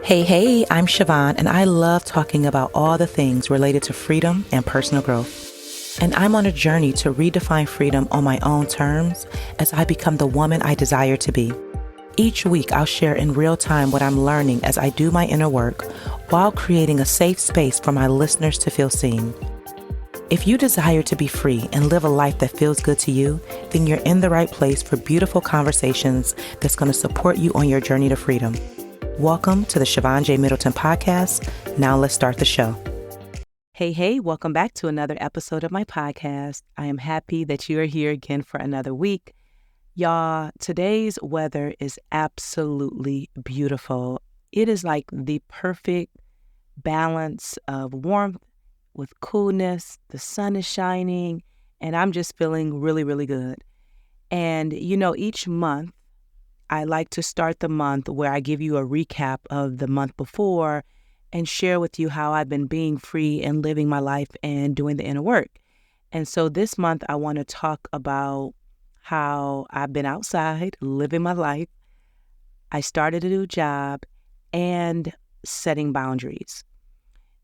Hey, I'm Siobhan, and I love talking about all the things related to freedom and personal growth. And I'm on a journey to redefine freedom on my own terms as I become the woman I desire to be. Each week, I'll share in real time what I'm learning as I do my inner work while creating a safe space for my listeners to feel seen. If you desire to be free and live a life that feels good to you, then you're in the right place for beautiful conversations that's going to support you on your journey to freedom. Welcome to the Siobhan J. Middleton podcast. Now let's start the show. Hey, welcome back to another episode of my podcast. I am happy that you are here again for another week. Y'all, today's weather is absolutely beautiful. It is like the perfect balance of warmth with coolness. The sun is shining, and I'm just feeling really, really good. And, each month, I like to start the month where I give you a recap of the month before and share with you how I've been being free and living my life and doing the inner work. And so this month, I want to talk about how I've been outside living my life. I started a new job and setting boundaries.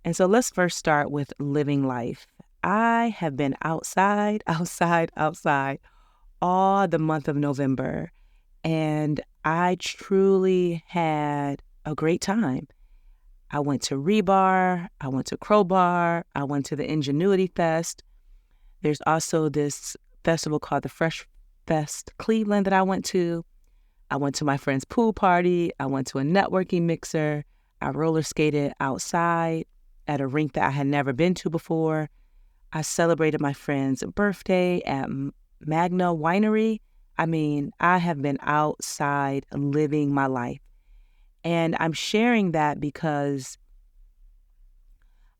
And so let's first start with living life. I have been outside all the month of November. And I truly had a great time. I went to Rebar, I went to Crowbar, I went to the Ingenuity Fest. There's also this festival called the Fresh Fest Cleveland that I went to. I went to my friend's pool party. I went to a networking mixer. I roller skated outside at a rink that I had never been to before. I celebrated my friend's birthday at Magna Winery. I have been outside living my life. And I'm sharing that because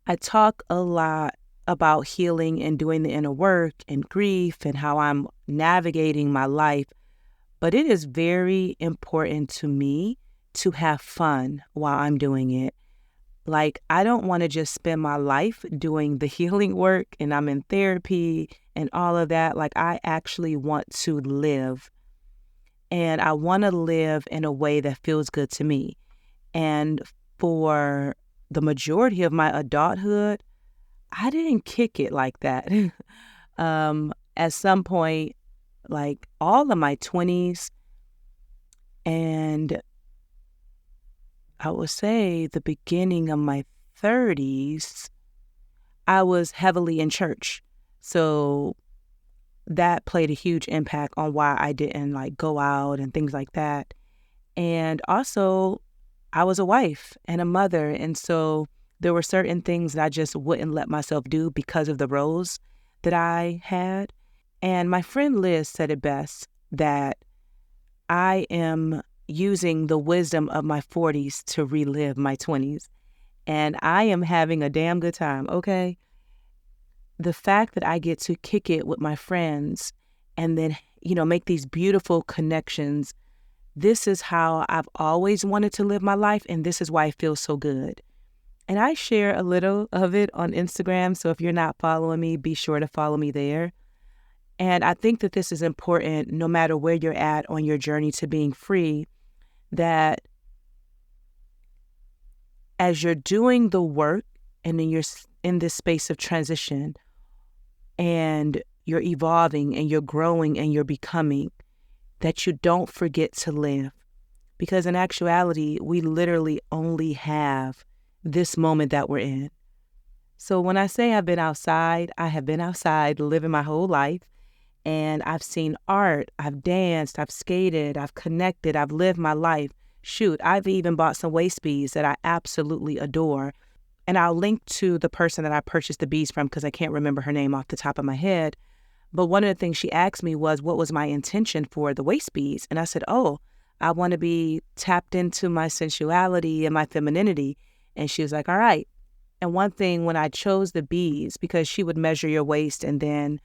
I talk a lot about healing and doing the inner work and grief and how I'm navigating my life. But it is very important to me to have fun while I'm doing it. Like, I don't want to just spend my life doing the healing work and I'm in therapy and all of that. Like, I actually want to live. And I want to live in a way that feels good to me. And for the majority of my adulthood, I didn't kick it like that. At some point, like all of my 20s and I would say the beginning of my 30s, I was heavily in church. So that played a huge impact on why I didn't go out and things like that. And also, I was a wife and a mother. And so there were certain things that I just wouldn't let myself do because of the roles that I had. And my friend Liz said it best, that I am using the wisdom of my 40s to relive my 20s. And I am having a damn good time, okay? The fact that I get to kick it with my friends and then, make these beautiful connections, this is how I've always wanted to live my life, and this is why it feels so good. And I share a little of it on Instagram, so if you're not following me, be sure to follow me there. And I think that this is important no matter where you're at on your journey to being free, that as you're doing the work and then you're in this space of transition and you're evolving and you're growing and you're becoming, that you don't forget to live. Because in actuality, we literally only have this moment that we're in. So when I say I've been outside, I have been outside living my whole life. And I've seen art, I've danced, I've skated, I've connected, I've lived my life. Shoot, I've even bought some waist beads that I absolutely adore. And I'll link to the person that I purchased the beads from because I can't remember her name off the top of my head. But one of the things she asked me was, what was my intention for the waist beads? And I said, I want to be tapped into my sensuality and my femininity. And she was like, all right. And one thing, when I chose the beads, because she would measure your waist and then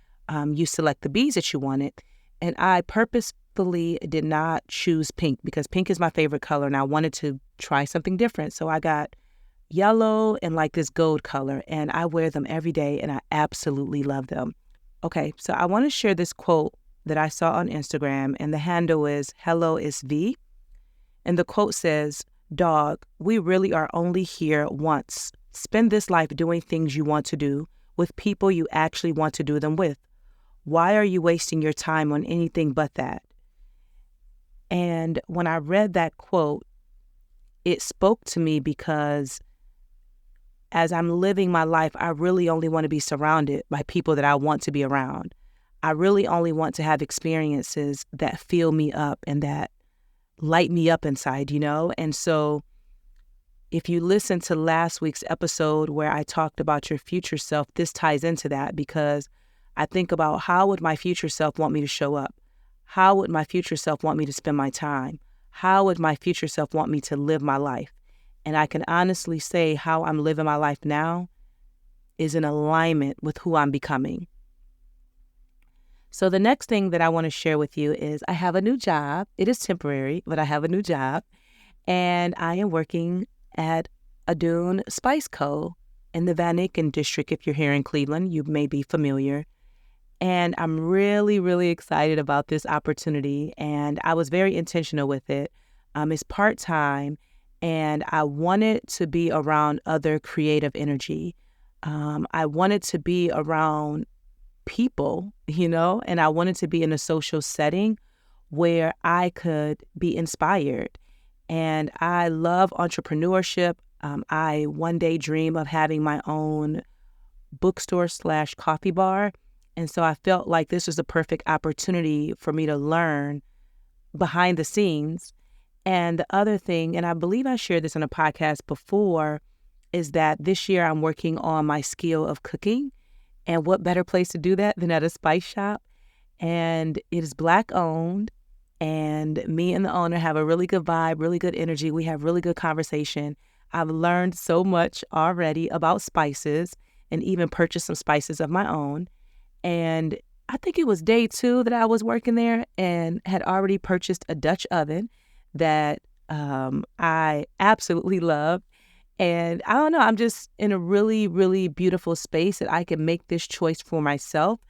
you select the beads that you wanted. And I purposefully did not choose pink because pink is my favorite color and I wanted to try something different. So I got yellow and this gold color, and I wear them every day and I absolutely love them. Okay, so I want to share this quote that I saw on Instagram, and the handle is Hello is V. And the quote says, Dog, we really are only here once. Spend this life doing things you want to do with people you actually want to do them with. Why are you wasting your time on anything but that? And when I read that quote, it spoke to me because as I'm living my life, I really only want to be surrounded by people that I want to be around. I really only want to have experiences that fill me up and that light me up inside, And so if you listen to last week's episode where I talked about your future self, this ties into that because I think about how would my future self want me to show up? How would my future self want me to spend my time? How would my future self want me to live my life? And I can honestly say how I'm living my life now is in alignment with who I'm becoming. So the next thing that I want to share with you is I have a new job. It is temporary, but I have a new job. And I am working at Adun Spice Co. in the Van Aken district. If you're here in Cleveland, you may be familiar. And I'm really, really excited about this opportunity. And I was very intentional with it. It's part-time, and I wanted to be around other creative energy. I wanted to be around people, and I wanted to be in a social setting where I could be inspired. And I love entrepreneurship. I one day dream of having my own bookstore/coffee bar. And so I felt like this was a perfect opportunity for me to learn behind the scenes. And the other thing, and I believe I shared this on a podcast before, is that this year I'm working on my skill of cooking. And what better place to do that than at a spice shop? And it is Black owned. And me and the owner have a really good vibe, really good energy. We have really good conversation. I've learned so much already about spices and even purchased some spices of my own. And I think it was day 2 that I was working there and had already purchased a Dutch oven that I absolutely love. And I don't know, I'm just in a really, really beautiful space that I can make this choice for myself.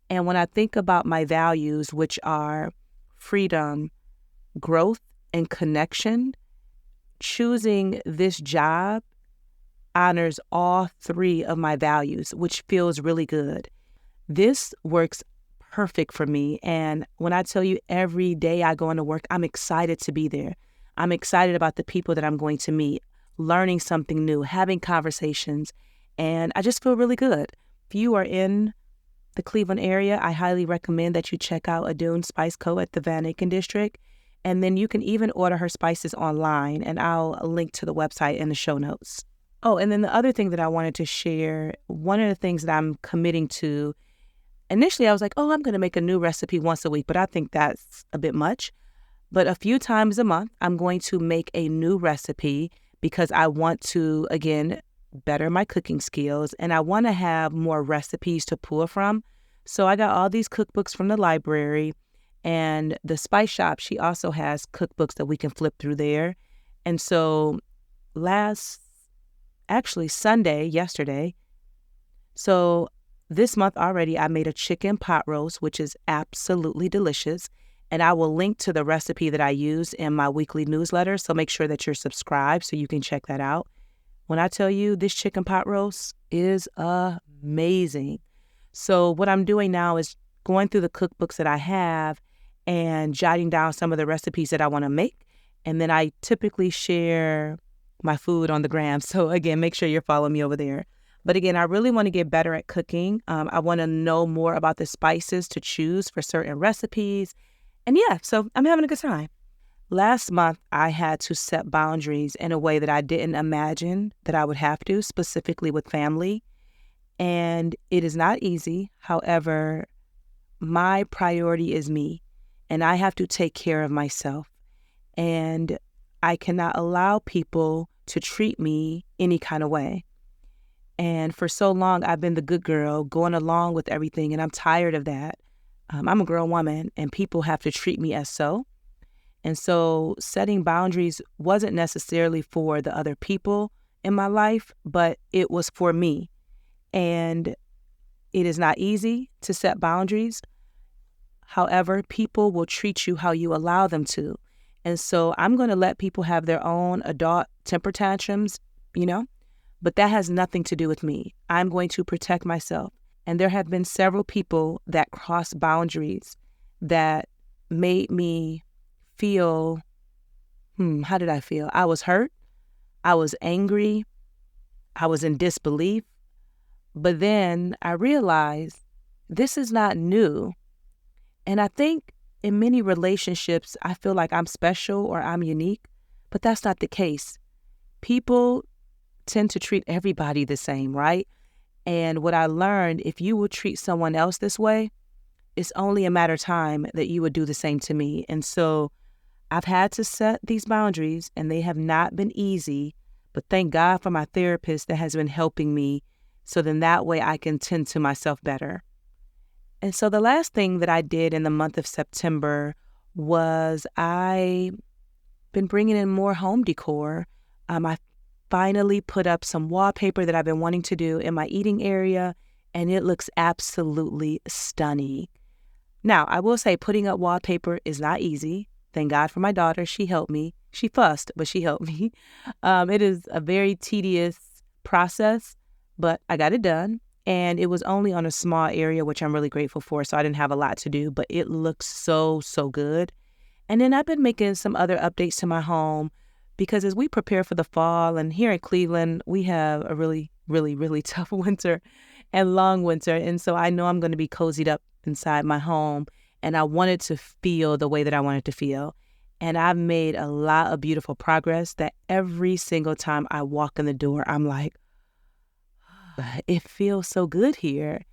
And when I think about my values, which are freedom, growth, and connection, choosing this job honors all 3 of my values, which feels really good. This works perfect for me. And when I tell you every day I go into work, I'm excited to be there. I'm excited about the people that I'm going to meet, learning something new, having conversations, and I just feel really good. If you are in the Cleveland area, I highly recommend that you check out Adun Spice Co. at the Van Aken district, and then you can even order her spices online, and I'll link to the website in the show notes. Oh, and then the other thing that I wanted to share, one of the things that I'm committing to, initially I was like, I'm going to make a new recipe once a week, but I think that's a bit much. But a few times a month, I'm going to make a new recipe because I want to, again, better my cooking skills, and I want to have more recipes to pull from. So I got all these cookbooks from the library, and the Spice Shop, she also has cookbooks that we can flip through there. And so yesterday, so this month already, I made a chicken pot roast, which is absolutely delicious. And I will link to the recipe that I use in my weekly newsletter. So make sure that you're subscribed so you can check that out. When I tell you this chicken pot roast is amazing. So what I'm doing now is going through the cookbooks that I have and jotting down some of the recipes that I want to make. And then I typically share my food on the gram. So again, make sure you're following me over there. But again, I really want to get better at cooking. I want to know more about the spices to choose for certain recipes. And yeah, so I'm having a good time. Last month, I had to set boundaries in a way that I didn't imagine that I would have to, specifically with family. And it is not easy. However, my priority is me, and I have to take care of myself. And I cannot allow people to treat me any kind of way. And for so long, I've been the good girl, going along with everything, and I'm tired of that. I'm a grown woman, and people have to treat me as so. And so setting boundaries wasn't necessarily for the other people in my life, but it was for me. And it is not easy to set boundaries. However, people will treat you how you allow them to. And so I'm going to let people have their own adult temper tantrums, but that has nothing to do with me. I'm going to protect myself. And there have been several people that crossed boundaries that made me feel, how did I feel? I was hurt. I was angry. I was in disbelief. But then I realized this is not new. And I think in many relationships, I feel like I'm special or I'm unique, but that's not the case. People tend to treat everybody the same, right? And what I learned, if you would treat someone else this way, it's only a matter of time that you would do the same to me. And so I've had to set these boundaries, and they have not been easy, but thank God for my therapist that has been helping me, so then that way I can tend to myself better. And so the last thing that I did in the month of September was I been bringing in more home decor. I finally put up some wallpaper that I've been wanting to do in my eating area, and it looks absolutely stunning. Now, I will say putting up wallpaper is not easy. Thank God for my daughter. She helped me. She fussed, but she helped me. It is a very tedious process, but I got it done. And it was only on a small area, which I'm really grateful for, so I didn't have a lot to do, but it looks so, so good. And then I've been making some other updates to my home, because as we prepare for the fall, and here in Cleveland, we have a really, really, really tough winter and long winter. And so I know I'm going to be cozied up inside my home, and I wanted to feel the way that I wanted to feel. And I've made a lot of beautiful progress that every single time I walk in the door, I'm like, it feels so good here.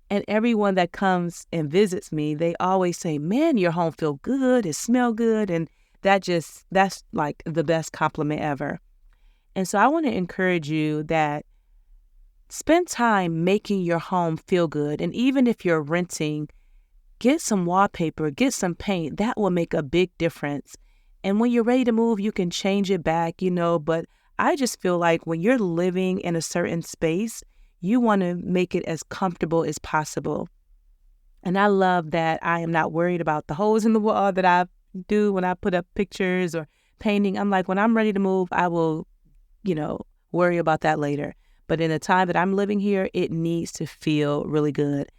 And everyone that comes and visits me, they always say, man, your home feel good, it smell good. And that's like the best compliment ever. And so I want to encourage you that spend time making your home feel good. And even if you're renting, get some wallpaper, get some paint. That will make a big difference. And when you're ready to move, you can change it back, but I just feel like when you're living in a certain space, you want to make it as comfortable as possible. And I love that I am not worried about the holes in the wall that I do when I put up pictures or painting. I'm like, when I'm ready to move, I will, worry about that later. But in the time that I'm living here, it needs to feel really good.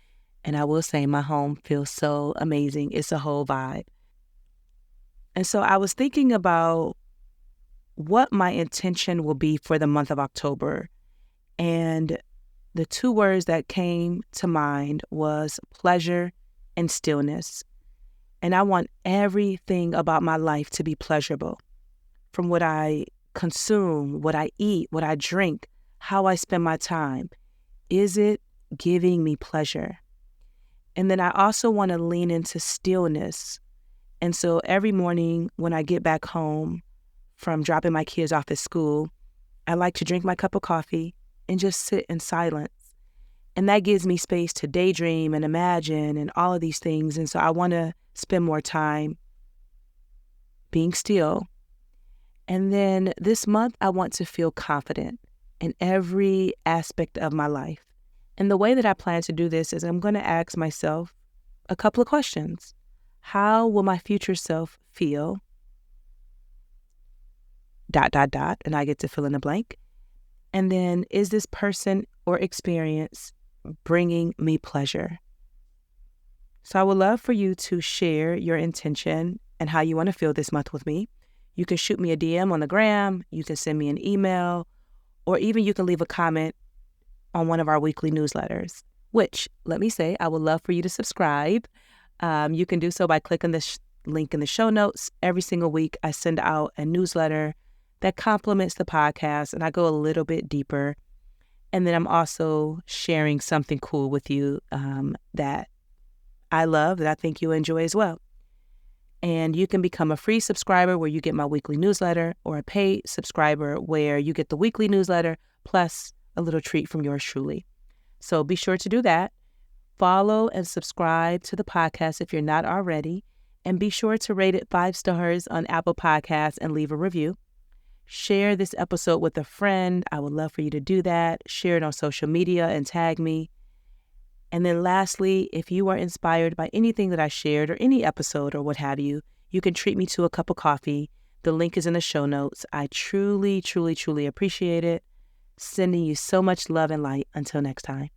And I will say my home feels so amazing. It's a whole vibe. And so I was thinking about what my intention will be for the month of October. And the two words that came to mind was pleasure and stillness. And I want everything about my life to be pleasurable, from what I consume, what I eat, what I drink, how I spend my time. Is it giving me pleasure? And then I also want to lean into stillness. And so every morning when I get back home from dropping my kids off at school, I like to drink my cup of coffee and just sit in silence. And that gives me space to daydream and imagine and all of these things. And so I want to spend more time being still. And then this month, I want to feel confident in every aspect of my life. And the way that I plan to do this is I'm going to ask myself a couple of questions. How will my future self feel? ... And I get to fill in the blank. And then, is this person or experience bringing me pleasure? So I would love for you to share your intention and how you want to feel this month with me. You can shoot me a DM on the gram, you can send me an email, or even you can leave a comment on one of our weekly newsletters, which, let me say, I would love for you to subscribe. You can do so by clicking the link in the show notes. Every single week, I send out a newsletter that complements the podcast, and I go a little bit deeper. And then I'm also sharing something cool with you that I love, that I think you'll enjoy as well. And you can become a free subscriber where you get my weekly newsletter, or a paid subscriber where you get the weekly newsletter plus a little treat from yours truly. So be sure to do that. Follow and subscribe to the podcast if you're not already. And be sure to rate it 5 stars on Apple Podcasts and leave a review. Share this episode with a friend. I would love for you to do that. Share it on social media and tag me. And then lastly, if you are inspired by anything that I shared or any episode or what have you, you can treat me to a cup of coffee. The link is in the show notes. I truly, truly, truly appreciate it. Sending you so much love and light. Until next time.